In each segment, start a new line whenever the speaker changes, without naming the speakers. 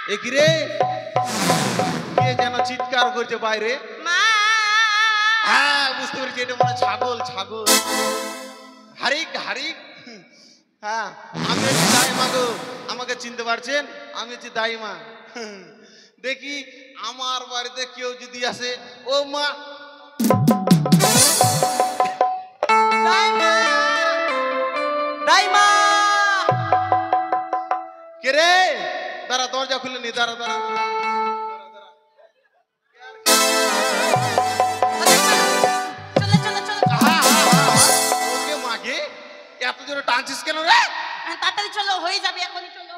কি রে কে যেন চিৎকার করছে বাইরে হ্যাঁ বুঝতে পেরেছি এটা মনে ছাগল ছাগল হারিক হারিক হ্যাঁ আমি হচ্ছি দাইমা গো আমাকে চিনতে পারছেন আমি হচ্ছি দাইমা দেখি আমার বাড়িতে কেউ যদি আসে ও মা
দাইমা
কে রে দাঁড়া দরজা খুলে নি দাঁড়া দাঁড়া এত জোরে টানছিস কেন রে
তাড়াতাড়ি চলো হয়ে যাবে এখনই চলো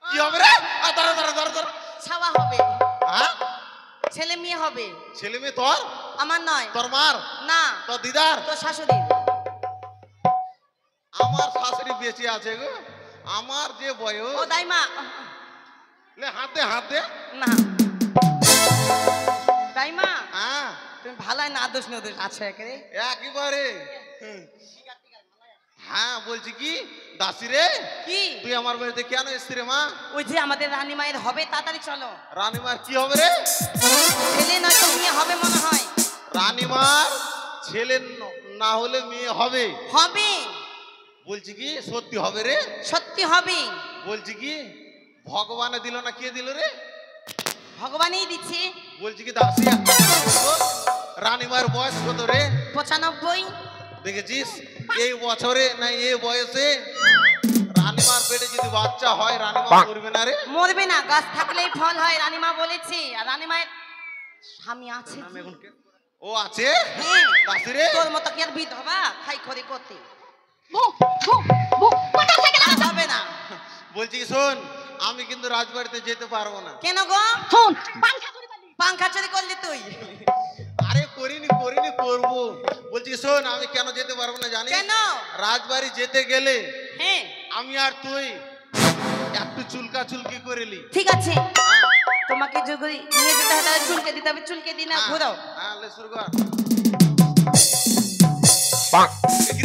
কি হবে রে দাঁড়া দাঁড়া দাঁড়া দাঁড়া
ছাওয়া হবে
হ্যাঁ
ছেলে মেয়ে হবে
ছেলে মেয়ে তোর
আমার নয়
তোর মার
না
তোর দিদার
তোর শাশুড়ি
আমার শাশুড়ি বেঁচে আছে গো আমার যে বয়স
ও দাইমা
লে হাত দে
না দাইমা
হ্যাঁ
তুমি ভালাই না আদর্শ নদোষ আছো একেবারে
একেবারে হ্যাঁ বলছি কি দাসি রে
কি
তুই আমার বাড়িতে কেন এসছিস রে মা
ওই যে আমাদের রানী মায়ের হবে তাড়াতাড়ি চলো
রানীমার কি হবে রে
ছেলে নয় তো মেয়ে হবে মনে হয়
রানীমার ছেলে না হলে মেয়ে হবে
হবে
বলছি কি সত্যি হবে রে
সত্যি হবে
বলছি কি ভগবানে দিল না কে দিল রে
ভগবানই দিচ্ছে
বলছি কি দাসি রানীমার বয়স কত রে
95
দেখেছিস এই বছরে না এই বয়সে রানীমার পেটে যদি বাচ্চা হয় রানীমা মরবে না রে
মরবে না গাছ থাকলেই ফল হয় রানীমা বলেছে আর রানীমায়ের স্বামী আছে
ও আছে
হ্যাঁ
দাসি রে
তোর মতো কি আর বিধবা খাই করে করতে হবে না
বলছি কি শোন আমি কিন্তু রাজবাড়িতে যেতে পারবো না
কেন গো পাংখা চুরি করলি তুই
আরে করিনি করবো বলছি শোন আমি কেন যেতে পারবো না জানিস
কেন
রাজবাড়ি যেতে গেলে
হ্যাঁ
আমি আর তুই একটু চুলকা চুলকি করেলি
ঠিক আছে তোমাকে যদি নিয়ে যেতে হয় তাহলে চুলকে দিতে হবে চুলকে দিন না ঘোরাও
হ্যাঁ লে শুরু কর
কি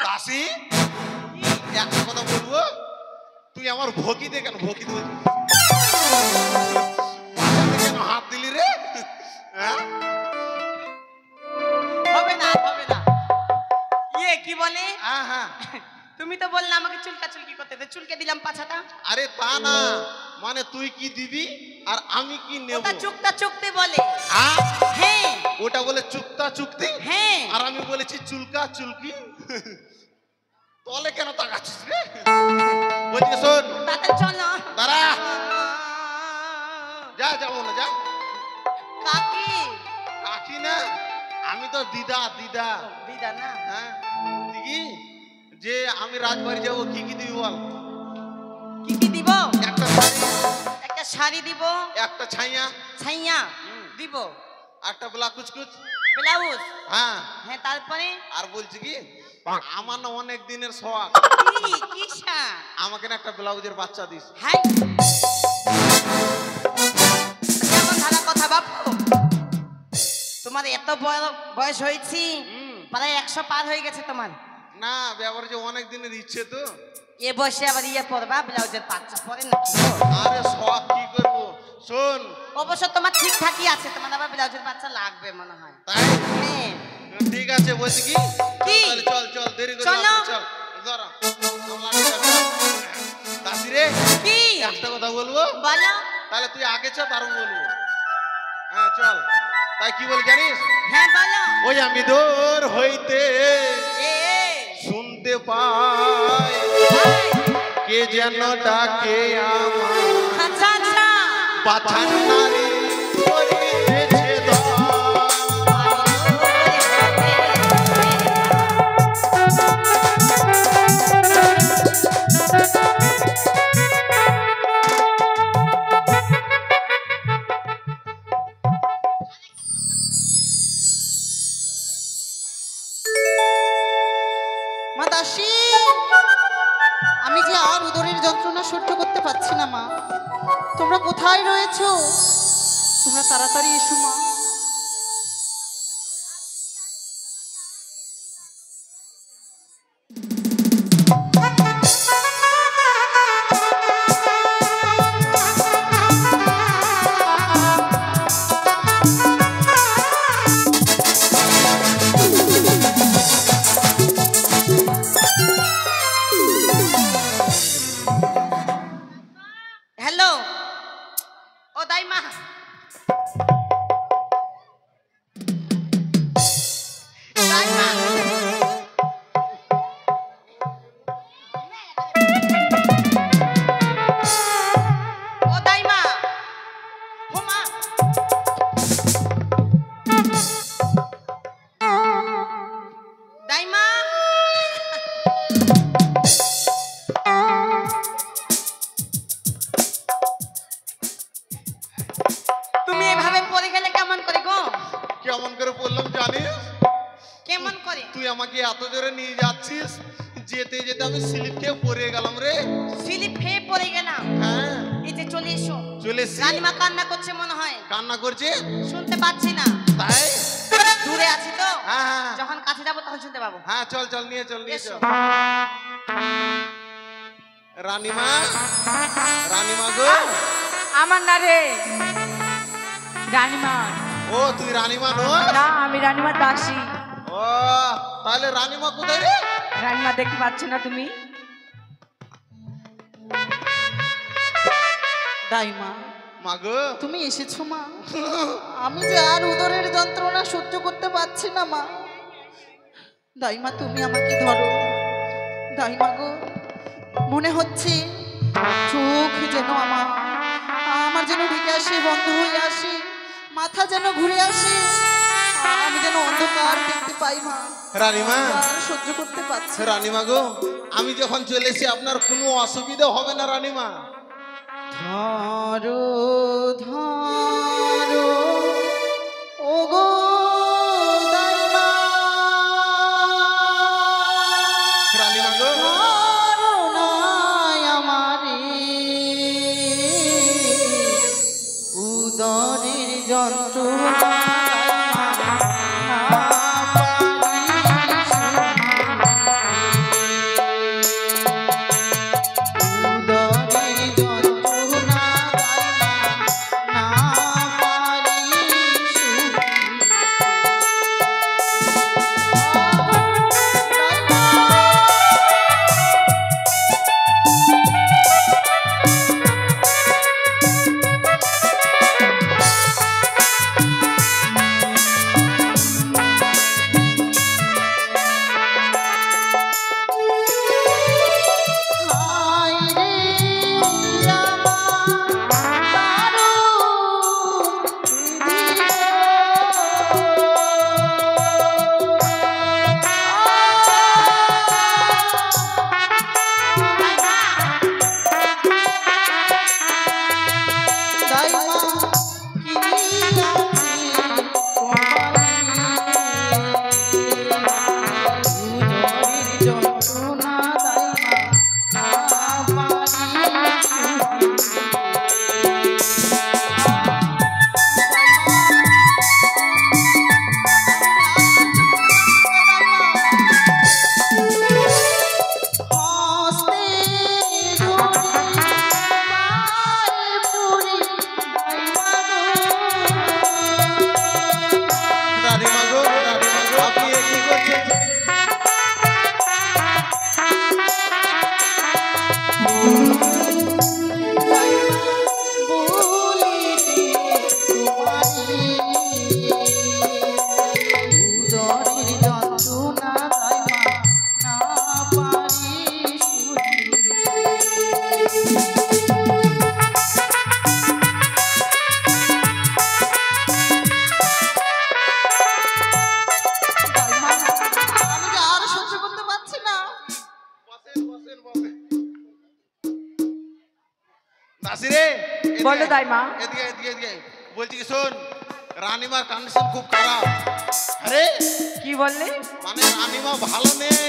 দাসি একটা কথা বলবো তুই আমার ভকি দে কেন ভকি দে কেন হাত দিলি রে
হবে না ইয়ে কি বলে
হ্যাঁ হ্যাঁ
তুমি তো বললে আমাকে চুলকা চুলকি করতে দে চুলকে দিলাম পাছাটা
আরে তা না মানে তুই কি দিবি আর আমি কি নেব
ওটা চুক্তা চুক্তি বলে হ্যাঁ
ওটা বলে চুক্তা চুক্তি
হ্যাঁ
আর আমি বলেছি চুলকা চুলকি তলে কেন তাকাচ্ছিস রে বলছি শোন
তাতে চলো
দাঁড়া যা যাবো না যা
কাকি
কাকি না আমি তো দিদা
দিদা না
হ্যাঁ দিদি যে আমি রাজবাড়ি যাবো কি কি দিবি বল
কি দিব
একটা শাড়ি
একটা শাড়ি দিব
একটা ছাইয়া
দিব
একটা ব্লাউজ কুচকুচ
ব্লাউজ
হ্যাঁ
হ্যাঁ তারপরে
আর বলছি কি আমার না অনেক দিনের শখ
কি শাড়ি
আমাকে না একটা ব্লাউজের বাচ্চা দিস
হ্যাঁ কেমন ধারা কথা বাপু তোমার এত বয়স হয়েছি প্রায় 100 পার হয়ে গেছে তোমার
না ব্যাপারে যে অনেক দিনের ইচ্ছে তো
এ বসে আবার ইয়ে পরবা ব্লাউজের বাচ্চা পরে না
আরে শখ কি করবো শোন
অবশ্য তোমার ঠিকঠাকই আছে তোমার আবার ব্লাউজের বাচ্চা লাগবে মনে হয়
তাই
হ্যাঁ
ঠিক আছে বলছি কি
কি?
চল দেরি করে
চলো।
চল ধরো দাসি রে
কি
একটা কথা বলবো
বলো
তাহলে তুই আগে চ তারও বলবো হ্যাঁ চল তাই কি বলি জানিস
হ্যাঁ বলো
ওই আমি দূর হইতে
এ
শুনতে পাই কে যেন ডাকে আমার
আচ্ছা আচ্ছা
পাছান নারী করিতেছে দয়া।
মা দাসী আমি যে আর উদরের যন্ত্রণা সহ্য করতে পারছি না মা তোমরা কোথায় রয়েছো তোমরা তাড়াতাড়ি এসো মা
যেতে যেতে আমি স্লিপ খেয়ে পড়ে গেলাম রে।
স্লিপ খেয়ে পড়ে গেলাম।
হ্যাঁ
এই যে চলে এসো।
চলে এসছি।
রানীমা কান্না করছে মনে হয়।
কান্না করছে
শুনতে পাচ্ছি না,
তাই?
দূরে আছি তো।
হ্যাঁ হ্যাঁ
যখন কাছে যাবো তখন শুনতে পাবো।
হ্যাঁ চল চল নিয়ে চল নিয়ে
এসো।
চল। রানীমা, রানীমা গো।
আমার না রে রানীমা।
ও তুই রানীমা নয়?
না, আমি রানীমার দাসী।
ও তাহলে রানীমা কোথায় রে?
রানীমা দেখতে পাচ্ছ না তুমি?
দাইমা,
মা গো
তুমি এসেছো মা? আমি যে আর উদরের যন্ত্রণা সহ্য করতে পারছি না মা। দাইমা তুমি আমাকে ধরো। দাইমা গো, মনে হচ্ছে চোখ যেন আমার যেন ঢেকে আসে, বন্ধ হয়ে আসে, মাথা যেন ঘুরে আসে, আমি যেন অন্ধকার দেখতে পাই মা।
রানীমা,
আর সহ্য করতে পারছি না।
রানীমা গো আমি যখন চলে এসেছি আপনার কোনো অসুবিধা হবে না রানীমা।
ধরো ধরো ও গো দাইমা,
রানীমা গো
ধরো না আমারে, উদরের যন্ত্রণা
বলো দাইমা।
এদিকে এদিকে এদিকে বলছি কি শোন, রানীমার কন্ডিশন খুব খারাপ। আরে
কি বললে?
মানে রানীমা ভালো নেই।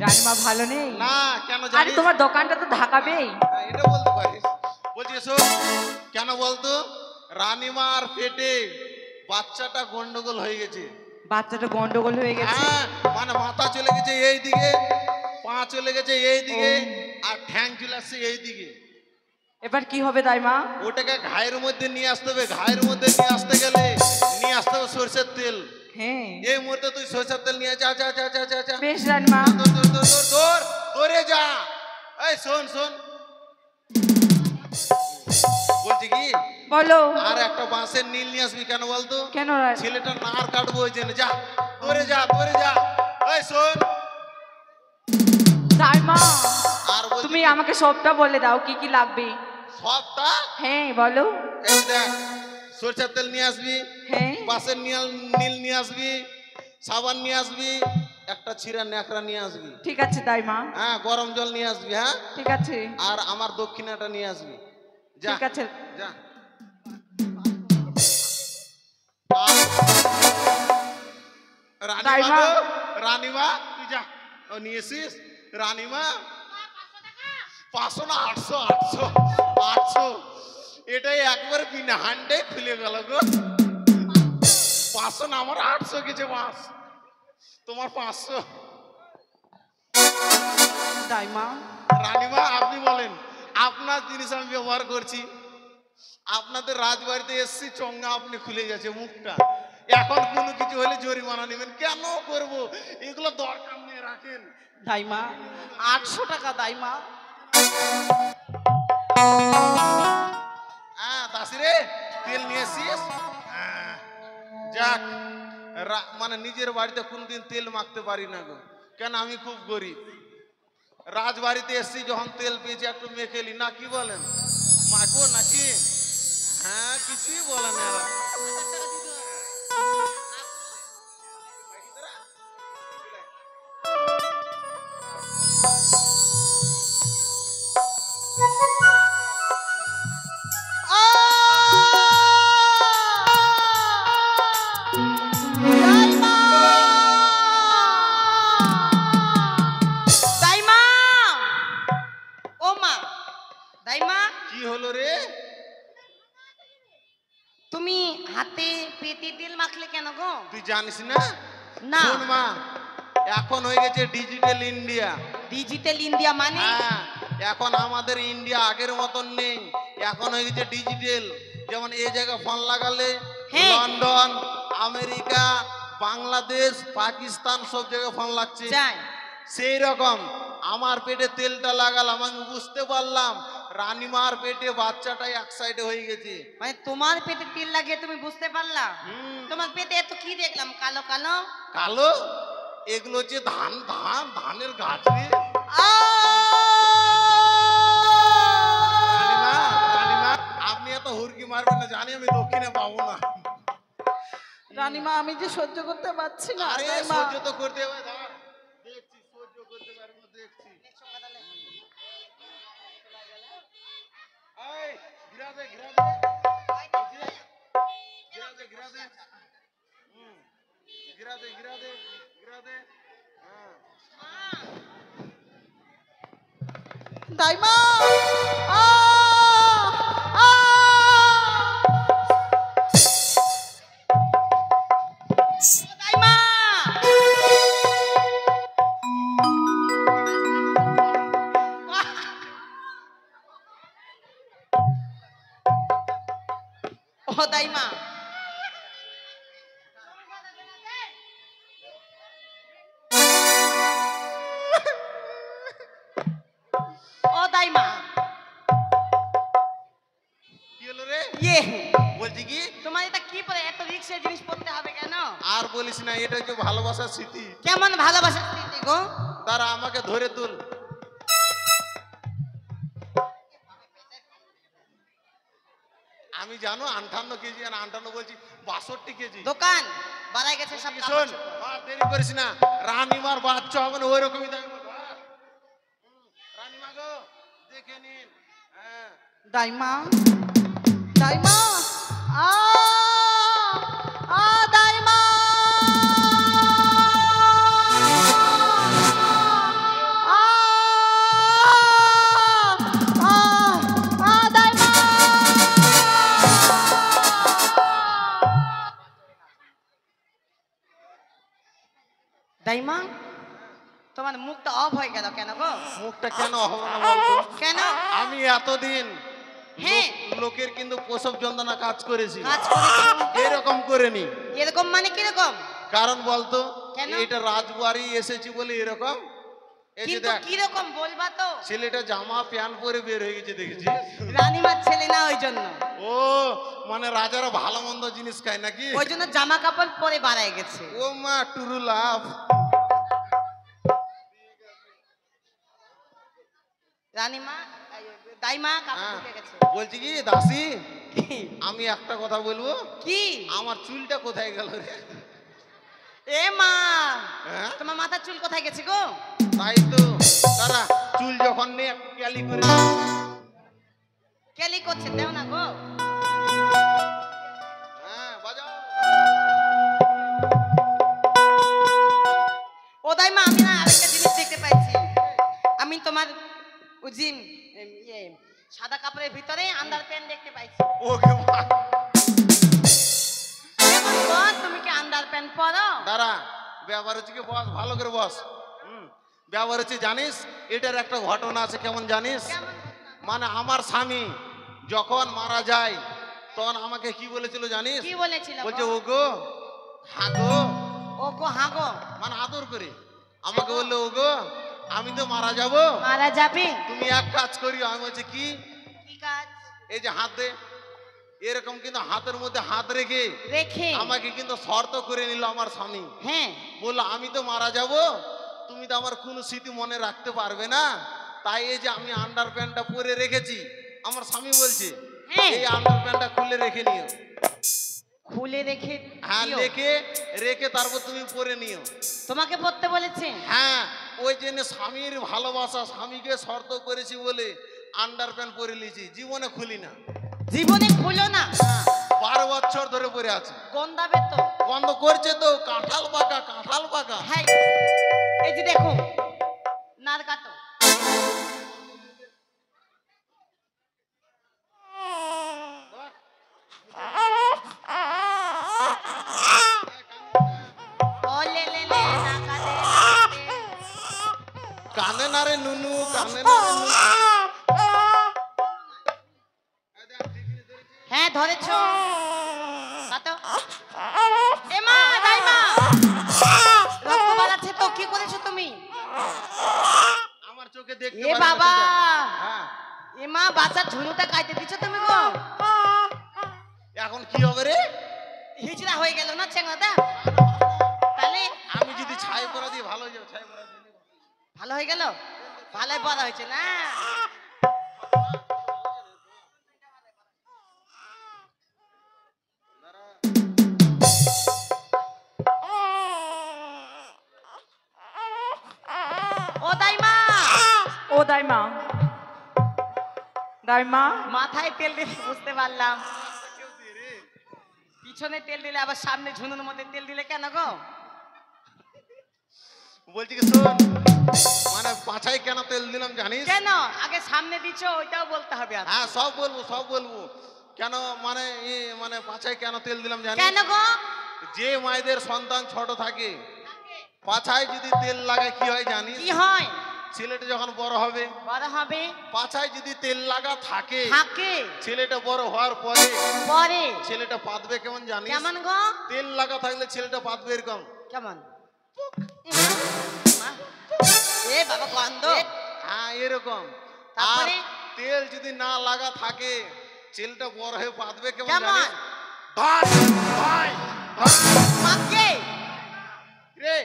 রানীমা ভালো নেই?
না কেন
আরে
জানিস?
তোমার দোকানটা তো ঢাকাবেই।
এটা বলতে পারিস। বলছি কি শোন, কেন বলতো, রানীমার পেটে বাচ্চাটা গন্ডগোল হয়ে গেছে।
বাচ্চাটা গন্ডগোল হয়ে গেছে?
হ্যাঁ, মানে মাথা চলে গেছে এই দিকে, পা চলে গেছে এই দিকে, আর ঠ্যাং চলে আসছে এই দিকে।
এবার কি হবে দাইমা?
ওটাকে ঘায়ের মধ্যে নিয়ে আসতে হবে। ঘায়ের মধ্যে নিয়ে আসতে গেলে নিয়ে আসতে হবে সরষের তেল।
হ্যাঁ,
এই মুহূর্তে তুই সরষের তেল নিয়ে যা যা যা যা যা যা।
বেশ রানীমা।
দৌড় দৌড় দৌড় দৌড় দৌড় দৌড়ে যা। এই শোন শোন, বলছি কি,
বলো।
আর একটা বাঁশের নীল নিয়ে আসবি। কেন বলতো?
কেন?
ছেলেটা নার কাটবো ওই জন্য। যা দৌড়ে যা দৌড়ে যা। এই শোন
দাইমা,
আর বলছি
তুমি আমাকে সবটা বলে দাও কি কি লাগবে।
সবটা?
হ্যাঁ বলো।
এই দেখ, সরষের তেল নিয়ে আসবি,
হ্যাঁ
বাঁশের নীল নিয়ে আসবি, সাবান নিয়ে আসবি, একটা ছিঁড়া ন্যাকড়া নিয়ে আসবি।
ঠিক আছে দাইমা।
হ্যাঁ, গরম জল নিয়ে আসবি। হ্যাঁ
ঠিক আছে।
আর আমার দক্ষিণাটা নিয়ে আসবি। যা
ঠিক আছে।
যা। রানীমা
দাইমা।
গো, রানীমা তুই যা, ও নিয়ে এসিস। রানীমা 500 না 800 800 800 এটাই একবারে বিনা হান্ডে খুলে গেল গো। 500 না আমার 800 কিছু মাস, তোমার 500।
দাইমা
রানীমা আপনি বলেন, আপনার জিনিস আমি ব্যবহার করছি, আপনাদের রাজবাড়িতে এসছি, চঙ্গা আপনি খুলে যাচ্ছে মুখটা, এখন কোনো কিছু হলে জরিমানা নেবেন, কেন করব? এগুলো দরকার নেই, রাখেন।
দাইমা 800 টাকা দাইমা।
হ্যাঁ দাসি রে, তেল নিয়ে এসছিস? যাক, মানে নিজের বাড়িতে কোনদিন তেল মাখতে পারি না গো, কেন আমি খুব গরিব। রাজবাড়িতে এসছি যখন তেল পেয়েছি একটু মেখেলি না, কি বলেন? মাখবো নাকি? হ্যাঁ কিছুই বলে না এরা।
দাইমা, ও মা, দাইমা
কি হলো রে?
তুমি হাতে পেটে তেল মাখলে কেন গো?
তুই জানিস না?
না।
শোন মা, এখন হয়ে গেছে ডিজিটাল ইন্ডিয়া।
ডিজিটাল ইন্ডিয়া মানে?
হ্যাঁ, এখন আমাদের ইন্ডিয়া আগের মতন নেই, এখন হয়ে গেছে ডিজিটাল। যেমন এই জায়গায় ফোন লাগালে
হ্যাঁ।
লন্ডন, আমেরিকা, বাংলাদেশ, পাকিস্তান সব জায়গায় ফোন লাগছে।
যাই
সেই রকম আমার পেটে তেলটা লাগালাম, আমি বুঝতে পারলাম রানীমার পেটে বাচ্চাটাই এক সাইডে হয়ে গেছে।
মানে তোমার পেটে তেল লাগিয়ে তুমি বুঝতে পারলা?
হুম।
তোমার পেটে এত কি দেখলাম কালো কালো?
কালো? এগুলো হচ্ছে ধানের গাছ রে। রানীমা, রানীমা, আপনি এত হুরকি মারবেন না, জানি আমি দক্ষিণে পাবো না।
রানীমা আমি যে সহ্য করতে পারছি না
আরে
দাইমা।
সহ্য তো করতে হবে, দাঁড়া, দেখছি সহ্য করতে পারবো, দেখছি। এই, ঘিরা দে, ঘিরা দে। ঘিরা দে, ঘিরা দে। ঘিরা দে, ঘিরা দে, ঘিরা দে। হ্যাঁ।
দাইমা
দাইমা, ও দাইমা, ও দাইমা,
কি হলো রে?
ইয়ে
বলছি কি,
তোমার এটা কি পরে এত রিক্সের জিনিস পড়তে হবে কেন?
আর বলিস না, এটা হচ্ছে ভালোবাসার স্মৃতি।
কেমন ভালোবাসার স্মৃতি গো?
তারা আমাকে ধরে তুল। আমি জানো 58 কেজি, আর 58 বলছি 62 কেজি।
দোকান বাড়াই গেছে সব
কি শোন,
কাপড়।
আর দেরি করিস না, রানীমার বাচ্চা হবে না ওই রকমই দেখবো। রানীমা গো, দেখে নিন। হ্যাঁ,
দাইমা দাইমা আ দাইমা দাইমা।
দাইমা, তোমার মুখটা অফ হয়ে গেল কেন গো?
মুখটা কেন হবে না বলতো?
কেন?
আমি এতদিন
হ্যাঁ।
লোকের কিন্তু প্রসব যন্ত্রণা কাজ করেছি,
কাজ করেছো?
এরকম করেনি।
এরকম মানে কিরকম?
কারণ বলতো,
কেন?
এটা রাজবাড়ি এসেছি বলে এরকম। এই যে
কিন্তু
দেখ,
কিরকম বলবা তো?
ছেলেটা জামা প্যান্ট পরে বের হয়ে গেছে, দেখেছিস?
রানীমার ছেলে না ওই জন্য,
ও মানে রাজারা ভালো মন্দ জিনিস খায় নাকি?
ওই জন্য জামা কাপড় পরে বাড়ায় গেছে।
ও মা টুরু লাভ।
রানীমা, দাইমা কাপড়
হ্যাঁ,
ঢুকে গেছে।
বলছি কি দাসী, আমি একটা কথা বলবো,
কি?
আমার চুলটা কোথায় গেল রে?
এ মা,
হ্যাঁ?
তোমার মাথার চুল কোথায় গেছে গো?
তাই তো, তারা চুল যখন নেই একটু ক্যালি করে দিই।
কেলি করছে, দেও না গো।
হ্যাঁ বাজাও।
ও দাইমা, আমি না আরেকটা জিনিস দেখতে পাইছি। আমি তোমার উজিম ইয়ে সাদা কাপড়ের ভিতরে আন্ডার প্যান্ট দেখতে পাইছি।
ওকে মা
কেমন গো, তুমি কি আন্ডার প্যান্ট পরো?
দাঁড়া, ব্যাপার হচ্ছে কি বস, ভালো করে বস। ব্যাপার হচ্ছে জানিস, এটার একটা ঘটনা আছে, কেমন জানিস? মানে আমার স্বামী যখন মারা যায় তখন আমাকে কি বলেছিল জানিস?
কি বলেছিল?
বলছে ওগো হাগো,
ও গো হাগো,
মানে আদর করে আমাকে বললো ওগো আমি তো মারা যাব,
মারা যাবে,
তুমি এক কাজ করিও। আমি বলছি কি?
কি কাজ?
এই যে হাত দে, এরকম কিন্তু হাতের মধ্যে হাত রেখে
রেখে
আমাকে কিন্তু শর্ত করে নিল আমার স্বামী।
হ্যাঁ,
বললো আমি তো মারা যাব, তুমি তো আমার কোনো স্মৃতি মনে রাখতে পারবে না, তাই এই যে আমি আন্ডার প্যান্টটা পরে রেখেছি। আমার স্বামী বলছে
হ্যাঁ।
এই আন্ডার প্যান্টটা খুলে রেখে নিও।
খুলে রেখে
হ্যাঁ,
দিও।
রেখে রেখে তারপর তুমি পরে নিও।
তোমাকে পড়তে বলেছে?
হ্যাঁ, ওই জন্য স্বামীর ভালোবাসা, স্বামীকে শর্ত করেছি বলে আন্ডার প্যান্ট পরে নিয়েছি, জীবনে খুলি না।
জীবনে খুলো না?
12 বছর ধরে পরে আছে।
গন্ধাবে তো।
বন্ধ করছে তো, কাঁঠাল পাকা, কাঁঠাল পাকা।
হ্যাঁ, এই যে দেখো নার কাটো। ও লে লে লে না কাটে,
কানে না রে নুনু, কানে না রে নুনু।
হ্যাঁ ধরেছো, কাটো। এ মা, দাইমা, রক্ত বাড়াচ্ছে তো, কি করেছো তুমি?
আমার চোখে দেখতে
এ
পারি না
বাবা,
সেটা। হ্যাঁ,
এ মা, বাচ্চার ঝুনুটা কাটতে দিচ্ছ তুমি গো?
এখন কি হবে রে?
হিজড়া হয়ে গেল না চেঙ্গাটা? তাহলে
আমি যদি ছাই পরা দিয়ে ভালো হয়ে যাবে, ছাই পরা দিয়ে
ভালো হয়ে গেল? ভালোই বড় হয়েছে না? ও দাইমা,
ও দাইমা, দাইমা,
মাথায় তেল দিলে বুঝতে পারলাম, পিছনে তেল দিলে আবার সামনে ঝুনুর মধ্যে তেল দিলে কেন গো?
বলছি কি শোন, মানে পাছায় কেন তেল দিলাম জানিস?
কেন আগে সামনে দিচ্ছ ওইটাও বলতে হবে। আর
হ্যাঁ, সব বলবো, সব বলবো। কেন মানে মানে পাছায় কেন তেল দিলাম জানিস?
কেন গো?
যে মায়েদের সন্তান ছোট থাকে পাছায় যদি তেল লাগায় কি হয় জানিস?
কি হয়?
ছেলেটা যখন বড় হবে,
বড় হবে,
পাছায় যদি তেল লাগা থাকে,
থাকে,
ছেলেটা বড় হওয়ার পরে
পরে
ছেলেটা পাতবে কেমন জানিস?
কেমন গো?
তেল লাগা থাকলে ছেলেটা পাতবে এরকম।
কেমন? মা, এ বাবা গন্ধ।
হ্যাঁ, এরকম। আর
তারপরে?
তেল যদি না লাগা থাকে ছেলেটা বড় হয়ে পাতবে কেমন
কেমন?
জানিস? ভাই ভাই ভাই
মাকে
রে,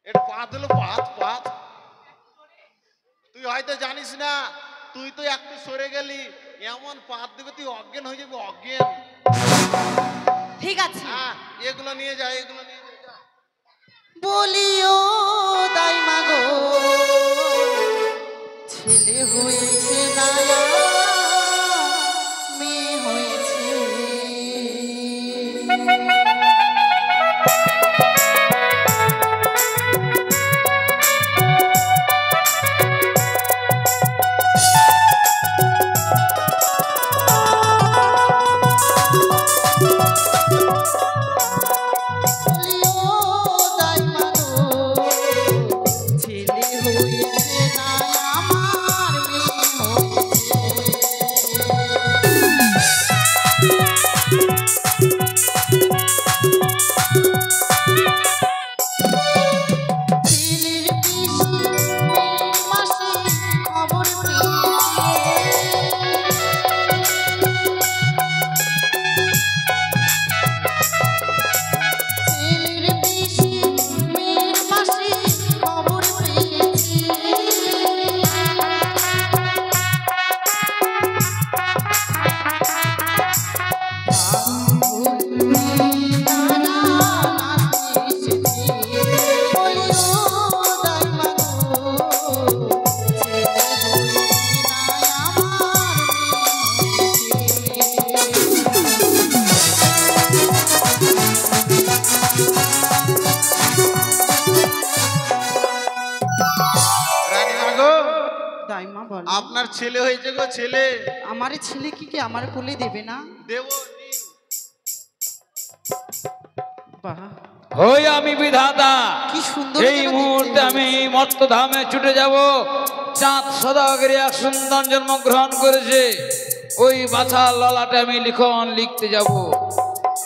এটা পাত হলো, পাত পাত। তুই হয়তো জানিস না, তুই তো একটু সরে গেলি, এমন পাত দেবে তুই অজ্ঞান হয়ে যাবি, অজ্ঞান।
ঠিক আছে।
হ্যাঁ, এগুলো নিয়ে যা, এগুলো নিয়ে যা।
বলিও দাইমা গো, ছেলে হয়েছে না মেয়ে হয়েছে। বলিও দাইমা গো, ছেলে হয়েছে না আমার মেয়ে হয়েছে। দাইমা বলো।
আপনার ছেলে হয়েছে গো, ছেলে।
আমার ছেলে কি আমার কোলে দেবে না?
দেব, নিন।
বাহ,
হই আমি বিধাতা,
কি সুন্দর
এই
যেন
মুহূর্তে
দেখতে
আমি মর্তধামে ছুটে যাব। চাঁদ সদাগরে এক সন্তান জন্মগ্রহণ করেছে, ওই বাছার ললাটে আমি লিখন লিখতে যাব।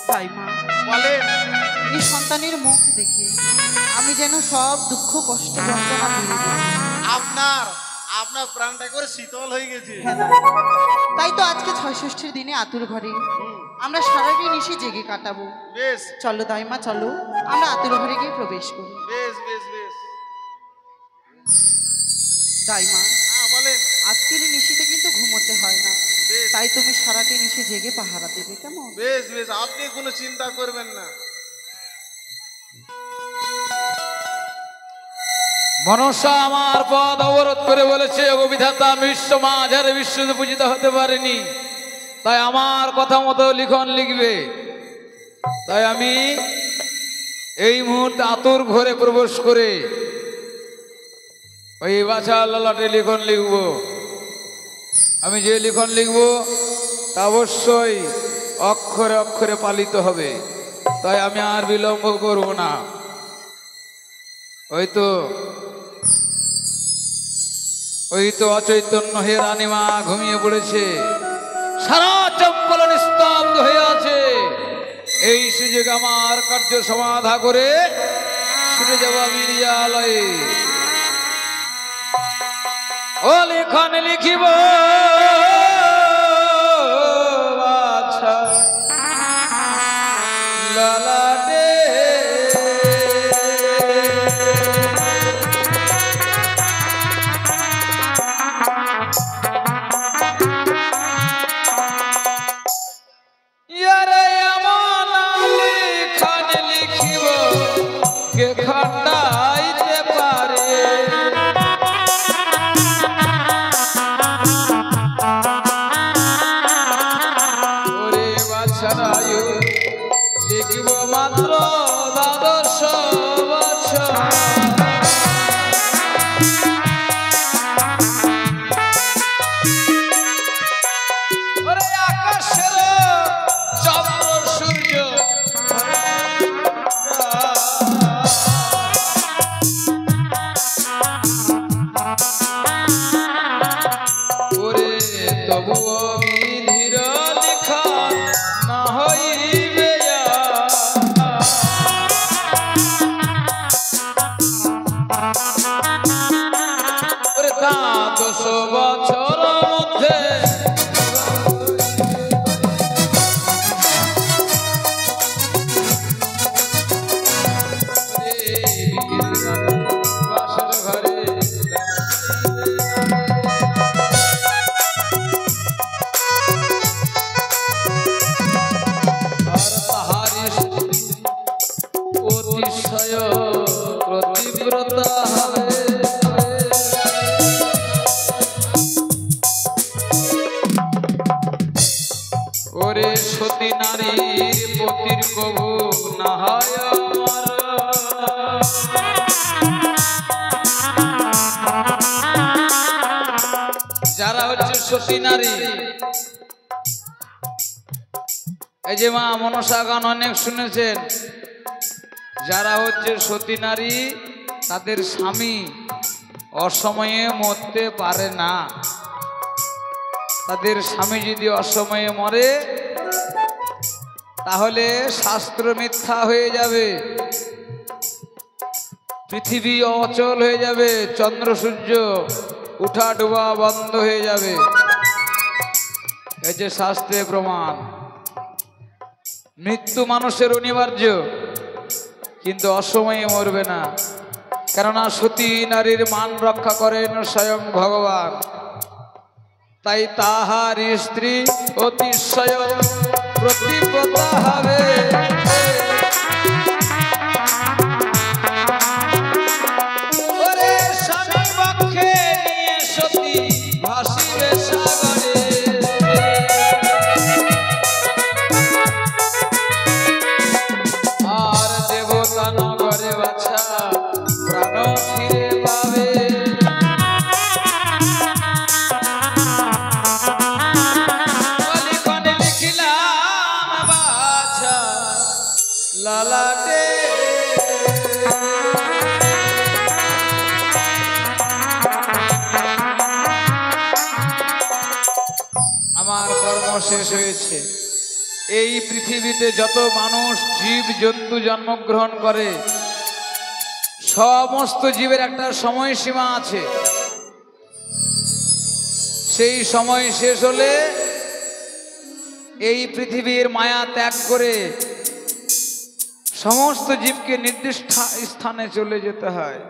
দাইমা
বলেন।
এই সন্তানের মুখ দেখে আমি যেন সব দুঃখ কষ্ট যন্ত্রণা ভুলে যাই।
আপনার আপনার প্রাণটা করে শীতল হয়ে গেছে।
হ্যাঁ দাইমা, তাই তো আজকে ৬ষ্ঠীর দিনে আতুর ঘরে আমরা সারাদিন নিশি জেগে কাটাবো।
বেশ
চলো দাইমা, চলো আমরা আতুর ঘরে গিয়ে প্রবেশ করি।
বেশ বেশ বেশ।
দাইমা,
হ্যাঁ বলেন।
আজকের এই নিশিতে কিন্তু ঘুমোতে হয় না,
বেশ
তাই তুমি সারাটি নিশি জেগে পাহারা দেবে, কেমন?
বেশ বেশ, আপনি কোনো চিন্তা করবেন না।
মনসা আমার পদ অবরোধ করে বলেছে, ওগো বিধাতা, বিশ্ব মাঝারে বিশ্বতে পূজিত হতে পারেনি, তাই আমার কথা মতো লিখন লিখবে। তাই আমি এই মুহূর্তে আতুর ঘরে প্রবেশ করে ওই বাছার ললাটে লিখন লিখব। আমি যে লিখন লিখব তা অবশ্যই অক্ষরে অক্ষরে পালিত হবে, তাই আমি আর বিলম্ব করব না। ওই তো অচৈতন্য হে রানীমা ঘুমিয়ে পড়েছে, সারা চম্পল নিস্তব্ধ হয়ে আছে। এই সুযোগ আমার কার্য সমাধা করে ছুটে যাব আমি রিয়ালয়ে। ও লিখন লিখিব বাছা ললাটে, ইয়ারে এমন লিখন লিখিব কে খণ্ডাইতে পারে। ওরে বাছারায়ু লিখিব মাত্র দ্বাদশ বছর। ওরে আকাশের চন্দ্র সূর্য ওরে তবুও বিধির লেখা না হইবে। ওরে তা ১০ বছর মধ্যে বাসর ঘরে আর তাহারি অতিশয় প্রতিব্রতা হবে। ওরে সতী নারীর পতির কবু না হয় আমার। যারা হচ্ছে সতী নারী, এই যে মা মনসা গান অনেক শুনেছেন, যারা হচ্ছে সতী নারী তাদের স্বামী অসময়ে মরতে পারে না। তাদের স্বামী যদি অসময়ে মরে তাহলে শাস্ত্র মিথ্যা হয়ে যাবে, পৃথিবী অচল হয়ে যাবে, চন্দ্র সূর্য উঠা ডোবা বন্ধ হয়ে যাবে। এই যে শাস্ত্রে প্রমাণ। মৃত্যু মানুষের অনিবার্য, কিন্তু অসময়ে মরবে না, কেননা সতী নারীর মান রক্ষা করেন স্বয়ং ভগবান। তাই তাহার স্ত্রী অতিশয় প্রতিব্রতা হবে। ওরে স্বামী পক্ষে নিয়ে সতী ভাসিবে সাগরে। আর দেবতা নগরে বাছা প্রাণ ফিরে পাবে। শেষ হয়েছে। এই পৃথিবীতে যত মানুষ জীব জন্তু জন্মগ্রহণ করে সমস্ত জীবের একটা সময়সীমা আছে। সেই সময় শেষ হলে এই পৃথিবীর মায়া ত্যাগ করে সমস্ত জীবকে নির্দিষ্ট স্থানে চলে যেতে হয়।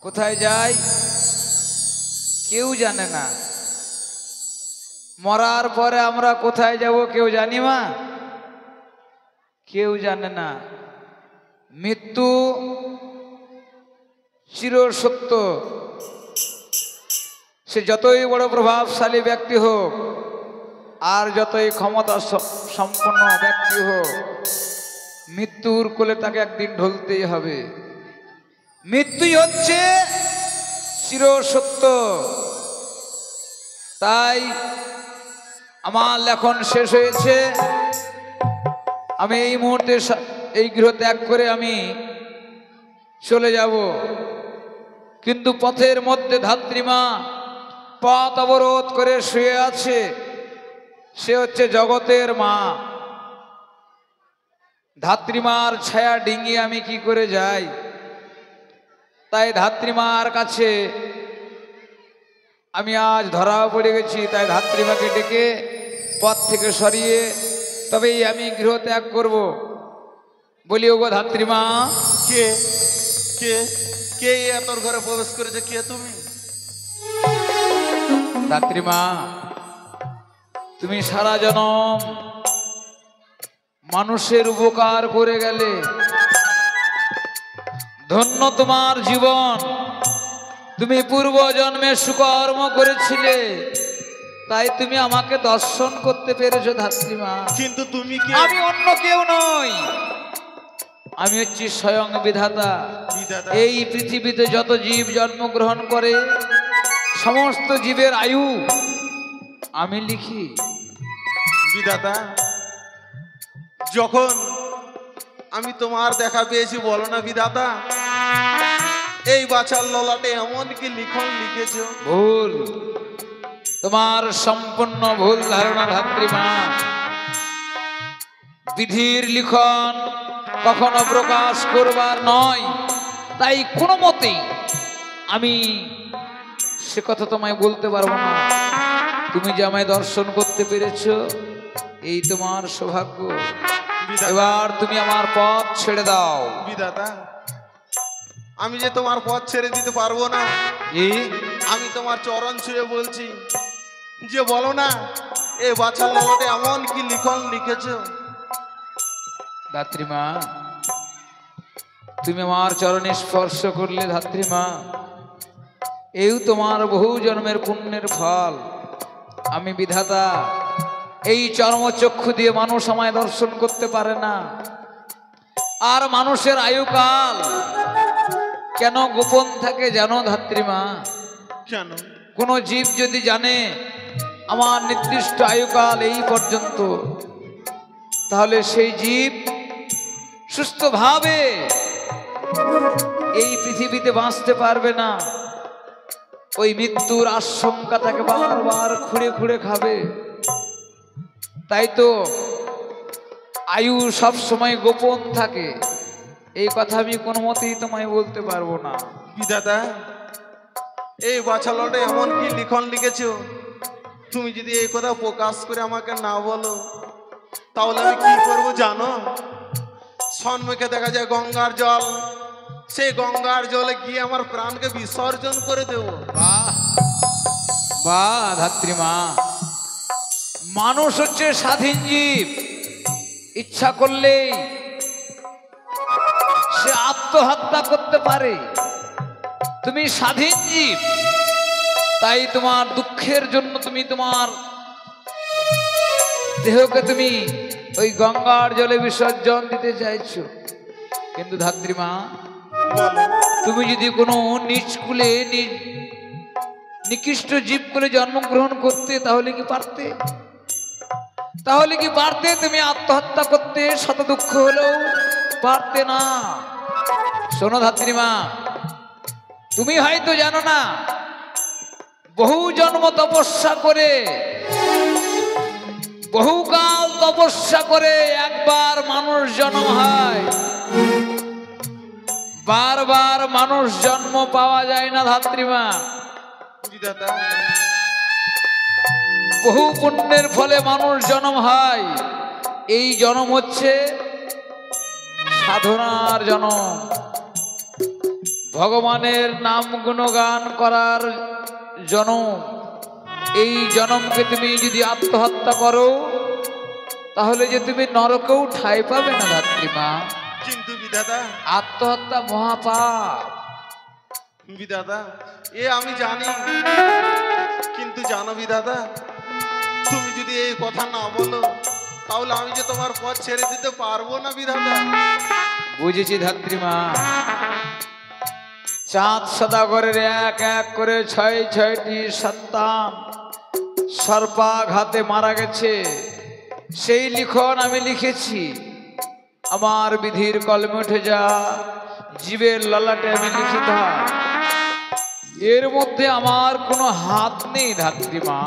কোথায় যায় কেউ জানে না। মরার পরে আমরা কোথায় যাব কেউ জানি মা? কেউ জানে না। মৃত্যু চিরসত্য। সে যতই বড় প্রভাবশালী ব্যক্তি হোক আর যতই ক্ষমতা সম্পন্ন ব্যক্তি হোক, মৃত্যুর কোলে তাকে একদিন ঢলতেই হবে। মৃত্যুই হচ্ছে চিরসত্য। তাই আমার লেখন শেষ হয়েছে। আমি এই মুহূর্তে এই গৃহ ত্যাগ করে আমি চলে যাব, কিন্তু পথের মধ্যে ধাত্রীমা পথ অবরোধ করে শুয়ে আছে। সে হচ্ছে জগতের মা। ধাত্রীমার ছায়া ডিঙিয়ে আমি কি করে যাই? তাই ধাত্রীমার কাছে আমি আজ ধরা পড়ে গেছি। তাই ধাত্রীমাকে ডেকে পথ থেকে সরিয়ে তবেই আমি গৃহ ত্যাগ করব। বলি ওগো ধাত্রীমা।
কে কে কে তোর ঘরে প্রবেশ করেছে? কে তুমি?
ধাত্রীমা, তুমি সারা জনম মানুষের উপকার করে গেলে, ধন্য তোমার জীবন। তুমি পূর্ব জন্মে সুকর্ম করেছিলে, তাই তুমি আমাকে দর্শন করতে পেরেছো ধাত্রীমা।
কিন্তু তুমি কে?
আমি অন্য কেউ নই, আমি হচ্ছি স্বয়ং বিধাতা।
বিধাতা?
এই পৃথিবীতে যত জীব জন্মগ্রহণ করে সমস্ত জীবের আয়ু আমি লিখি।
বিধাতা, যখন আমি তোমার দেখা পেয়েছি, বলো না বিধাতা, এই বাছার ললাটে এমন কি লিখন লিখেছ?
ভুল, তোমার সম্পূর্ণ ভুল ধারণা ধাত্রীমা। বিধির লিখন কখনো প্রকাশ করবার নয়, তাই কোনো মতেই আমি সে কথা তোমায় বলতে পারবো না। তুমি যে আমায় দর্শন করতে পেরেছো, এই তোমার সৌভাগ্য। এবার তুমি আমার পথ ছেড়ে দাও।
বিধাতা, আমি যে তোমার পথ ছেড়ে দিতে পারবো না। আমি তোমার চরণ ছুঁয়ে বলছি যে বলো না, এই বাছার ললাটে এমন কি লিখন লিখেছ?
ধাত্রীমা, তুমি আমার চরণে স্পর্শ করলে ধাত্রীমা, এই তোমার বহু জন্মের পুণ্যের ফল। আমি বিধাতা, এই চর্মচক্ষু দিয়ে মানুষ আমায় দর্শন করতে পারে না। আর মানুষের আয়ুকাল কেন গোপন থাকে জানো ধাত্রীমা?
কেন?
কোন জীব যদি জানে আমার নির্দিষ্ট আয়ুকাল এই পর্যন্ত, তাহলে সেই জীব সুস্থভাবে এই পৃথিবীতে বাঁচতে পারবে না। ওই মৃত্যুর আশঙ্কা তাকে বারবার খুঁড়ে খুঁড়ে খাবে। তাই তো আয়ু সব সময় গোপন থাকে। এই কথা আমি কোনো মতেই তোমায় বলতে পারবো না।
বিধাতা, এই বাছার ললাটে এমন কি লিখন লিখেছ? তুমি যদি এই কথা প্রকাশ করে আমাকে না বলো, তাহলে আমি কি করবো জানো? সম্মুখে দেখা যায় গঙ্গার জল, সেই গঙ্গার জলে গিয়ে আমার প্রাণকে বিসর্জন করে দেব।
বাহ বাহ ধাত্রীমা, মানুষ হচ্ছে স্বাধীন জীব। ইচ্ছা করলেই সে আত্মহত্যা করতে পারে। তুমি স্বাধীন জীব, তাই তোমার দুঃখের জন্য তুমি তোমার দেহকে তুমি ওই গঙ্গার জলে বিসর্জন দিতে চাইছো। কিন্তু ধাত্রীমা,
বলো।
তুমি যদি কোনো নিজ কুলে নিকৃষ্ট জীব কুলে জন্মগ্রহণ করতে, তাহলে কি পারতে? তাহলে কি পারতে তুমি আত্মহত্যা করতে? শত দুঃখ হলেও পারতে না। শোনো ধাত্রীমা, তুমি হয়তো জানো না, বহু জন্ম তপস্যা করে বহুকাল তপস্যা করে একবার মানুষ জন্ম হয়, বারবার মানুষ জন্ম পাওয়া যায় না ধাত্রীমা।
বিধাতা
বহু পুণ্যের ফলে মানুষ জন্ম হয়। এই জন্ম হচ্ছে সাধনার জন্ম, ভগবানের নাম গুণগান করার জন্ম। এই জন্মকে তুমি যদি আত্মহত্যা করো তাহলে যে তুমি নরকেও ঠাঁই পাবে না ধাত্রীমা।
কিন্তু বিধাতা,
আত্মহত্যা মহাপাপ।
বিধাতা এ আমি জানি, কিন্তু জানো বিধাতা, তুমি যদি এই কথা না বলো তাহলে আমি যে তোমার পথ ছেড়ে দিতে পারবো না বিধাতা।
বুঝেছি ধাত্রীমা। চাঁদ সদাগরের এক এক করে 6টি সন্তান সর্পাঘাতে মারা গেছে। সেই লিখন আমি লিখেছি, আমার বিধির কলমে উঠে যা, জীবের ললাটে আমি লিখিত হয়। এর মধ্যে আমার কোনো হাত নেই ধাত্রীমা।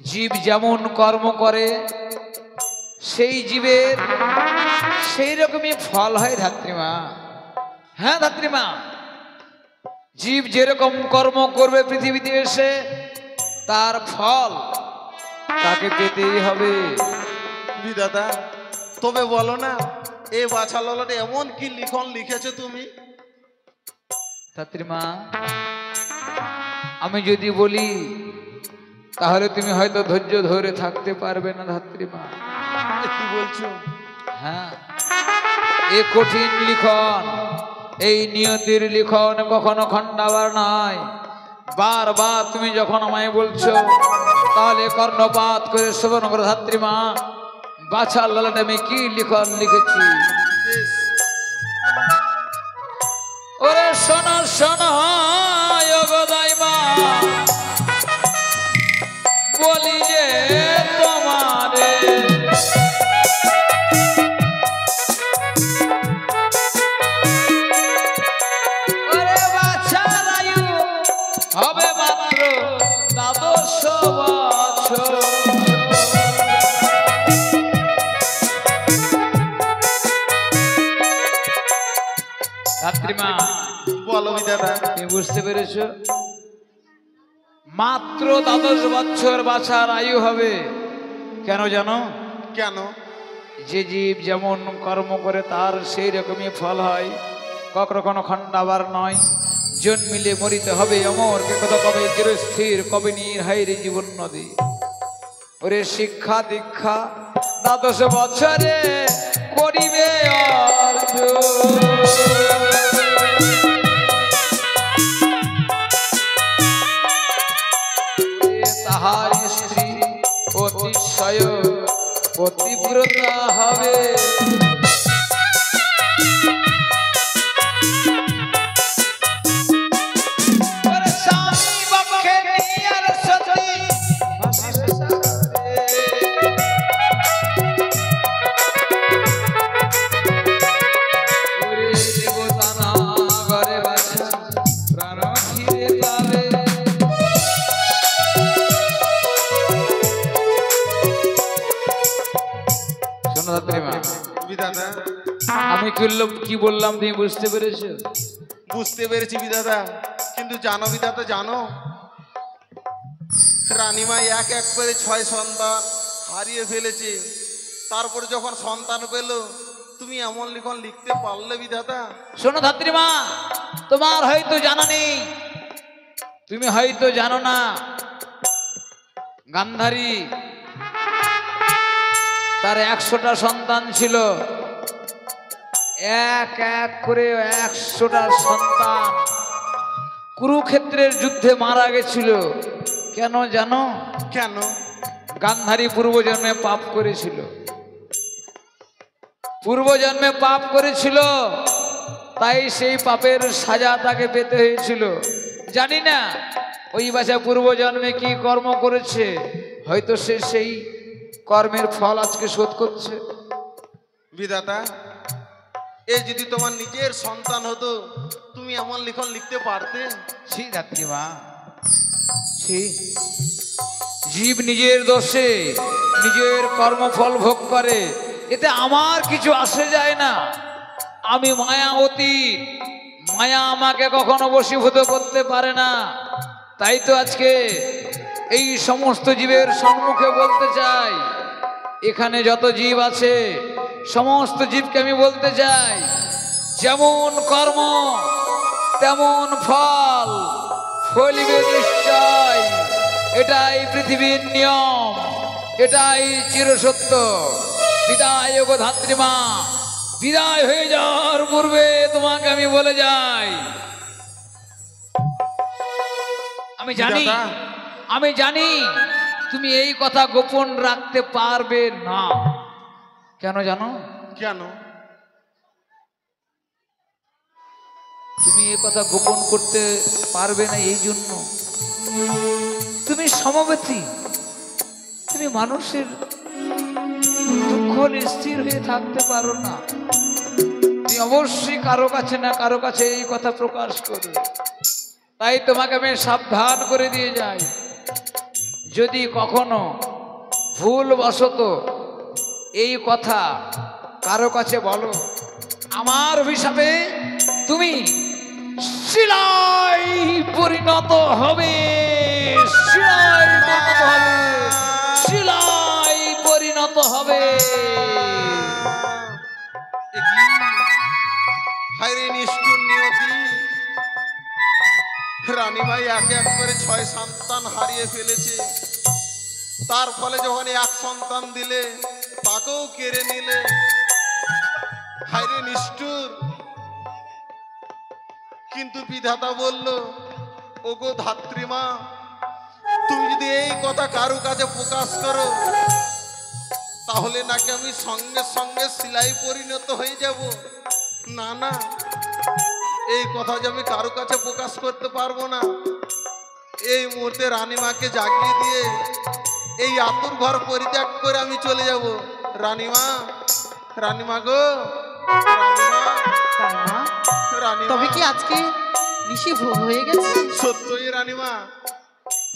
জীব যেমন কর্ম করে সেই জীবের সেই রকমই ফল হয় ধাত্রীমা। হ্যাঁ ধাত্রীমা, জীব যেরকম কর্ম করবে পৃথিবীতে এসে তার ফল তাকে পেতেই হবে।
বিধাতা তবে বলো না, এই বাছা ললাটে এমন কি লিখন লিখেছো তুমি?
ধাত্রীমা, আমি যদি বলি তাহলে তুমি হয়তো ধৈর্য ধরে থাকতে পারবে না ধাত্রীমা।
এ কি বলছো?
হ্যাঁ, এ কঠিন লিখন, এই নিয়তির লিখন কখনো খণ্ডাবার নয়। বারবার তুমি যখন আমায় বলছো তাহলে কর্ণপাত করে শ্রবণ করো ধাত্রীমা। বাছার ললাটে আমি কি লিখন লিখেছি।
বেশ,
ওরে শোনো শোনো ওগো দাইমা, বলি যে তোমারে ওরে বাছার আয়ু হবে মাত্র 12 বছর। ধাত্রীমা,
বলো বিধাতা।
তুমি বুঝতে পেরেছো? মাত্র 12 বছর বাছার আয়ু হবে। কেন জানো?
কেন?
যে জীব যেমন কর্ম করে তার সেই রকমই ফল হয়, কখনো খণ্ডাবার নয়। জন্মিলে মরিতে হবে অমর, কে কথা কবে চিরস্থির, কবে নির্হাইরে জীবন নদী। ওরে শিক্ষা দীক্ষা 12 বছরে করিবে অর্জন। তাহার স্ত্রী অতিশয় পতিব্রতা হবে। ওরে স্বামী পক্ষে নিয়ার সতী ভাসিবে সাগরে। ওরে দেবতা না ঘরে বাছা প্রাণ ফিরে পাবে। শোনো ধাত্রীমা,
বিধাতা
আমি কি বললাম তুমি বুঝতে পেরেছো?
বুঝতে পেরেছি বিধাতা, কিন্তু জানো বিধাতা, জানো রানীমা এক এক করে 6 সন্তান হারিয়ে ফেলেছে। তারপরে যখন সন্তান পেল তুমি এমন লিখন লিখতে পারলে বিধাতা?
শোনো ধাত্রীমা, তোমার হয়তো জানা নেই, তুমি হয়তো জানো না, গান্ধারী তার 100টা সন্তান ছিল। এক এক করে 100টা সন্তান কুরুক্ষেত্রের যুদ্ধে মারা গেছিল। কেন জানো?
কেন?
গান্ধারী পূর্বজন্মে পাপ করেছিল, পূর্বজন্মে পাপ করেছিল, তাই সেই পাপের সাজা তাকে পেতে হয়েছিল। জানি না ওই বাচ্চা পূর্বজন্মে কি কর্ম করেছে, হয়তো সে সেই কর্মের ফল আজকে শোধ করছে।
বিধাতা এ যদি তোমার নিজের সন্তান হতো তুমি এমন লিখন লিখতে পারতে?
ছি ধাত্রীমা, ছি। জীব নিজের দোষে নিজের কর্মফল ভোগ করে, এতে আমার কিছু আসে যায় না। আমি মায়াবতী, মায়া আমাকে কখনো বশীভূত করতে পারে না। তাই তো আজকে এই সমস্ত জীবের সম্মুখে বলতে চাই, এখানে যত জীব আছে সমস্ত জীবকে আমি বলতে চাই, যেমন কর্ম তেমন ফল, ফলিবে নিশ্চয়। এটাই পৃথিবীর নিয়ম, এটাই চিরসত্য। বিদায় গো ধাত্রীমা, বিদায় হয়ে যাওয়ার পূর্বে তোমাকে আমি বলে যাই,
বিধাতা।
আমি জানি তুমি এই কথা গোপন রাখতে পারবে না। কেন জানো?
কেন?
তুমি এই কথা গোপন করতে পারবে না এই জন্য, তুমি সমবেতী, তুমি মানুষের দুঃখ হলে স্থির হয়ে থাকতে পারো না। তুমি অবশ্যই কারো কাছে না কারো কাছে এই কথা প্রকাশ করবে। তাই তোমাকে আমি সাবধান করে দিয়ে যাই, যদি কখনো ভুলবশত এই কথা কারো কাছে বলো, আমার অভিশাপে তুমি শিলায় পরিণত হবে, শিলায় পরিণত হবে, শিলায় পরিণত হবে।
হায়রে নিষ্ঠুর নিয়তি, রানীমাই একে এক করে 6 সন্তান হারিয়ে ফেলেছে। তার ফলে যখন এক সন্তান দিলে তাকেও কেড়ে নিলে। হায়রে নিষ্ঠুর। কিন্তু বিধাতা বলল, ওগো ধাত্রীমা, তুমি যদি এই কথা কারো কাছে প্রকাশ করো তাহলে নাকি আমি সঙ্গে সঙ্গে শিলায় পরিণত হয়ে যাব। না না, এই কথা যে আমি কারো কাছে প্রকাশ করতে পারবো না। এই মুহূর্তে রানীমাকে জাগিয়ে দিয়ে এই আতুর ঘর পরিত্যাগ করে আমি চলে যাব। রানীমা, রানীমা গো, রানীমা,
দাইমা,
রানীমা।
তবে কি আজকে নিশি ভোর হয়ে গেছে?
সত্যই রানীমা।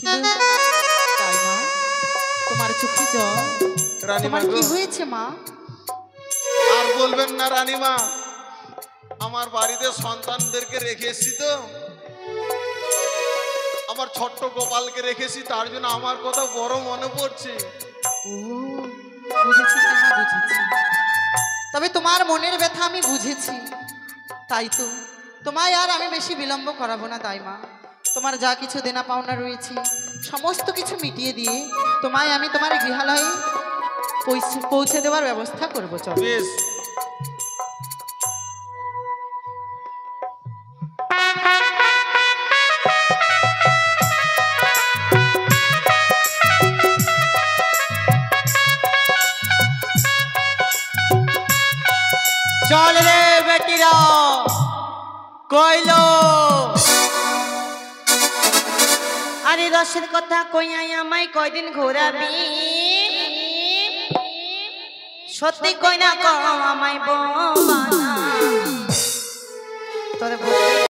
কিন্তু দাইমা, তোমার চোখে জল,
রানীমা
তোমার
গো,
কি হয়েছে মা?
আর বলবেন না রানীমা, আমার বাড়িতে সন্তানদেরকে রেখে এসেছি তো, আমার ছোট্ট গোপালকে রেখেছি, তার জন্য আমার কথা বড় মনে পড়ছে।
ও, বুঝেছি দাইমা, বুঝেছি। তবে তোমার মনের ব্যথা আমি বুঝেছি। তাই তো তোমায় আর আমি বেশি বিলম্ব করাবো না দাইমা। তোমার যা কিছু দেনা পাওনা রয়েছে সমস্ত কিছু মিটিয়ে দিয়ে তোমায় আমি তোমার গৃহালয়ে পৌঁছে দেওয়ার ব্যবস্থা করবো। চল।
বেশ।
চল রে বেটিরা, কইলো আরে রসের কথা কইয়াই আমায় কয়দিন ঘোরাবি, সত্যি কই না কম আমায় বোবানা তোর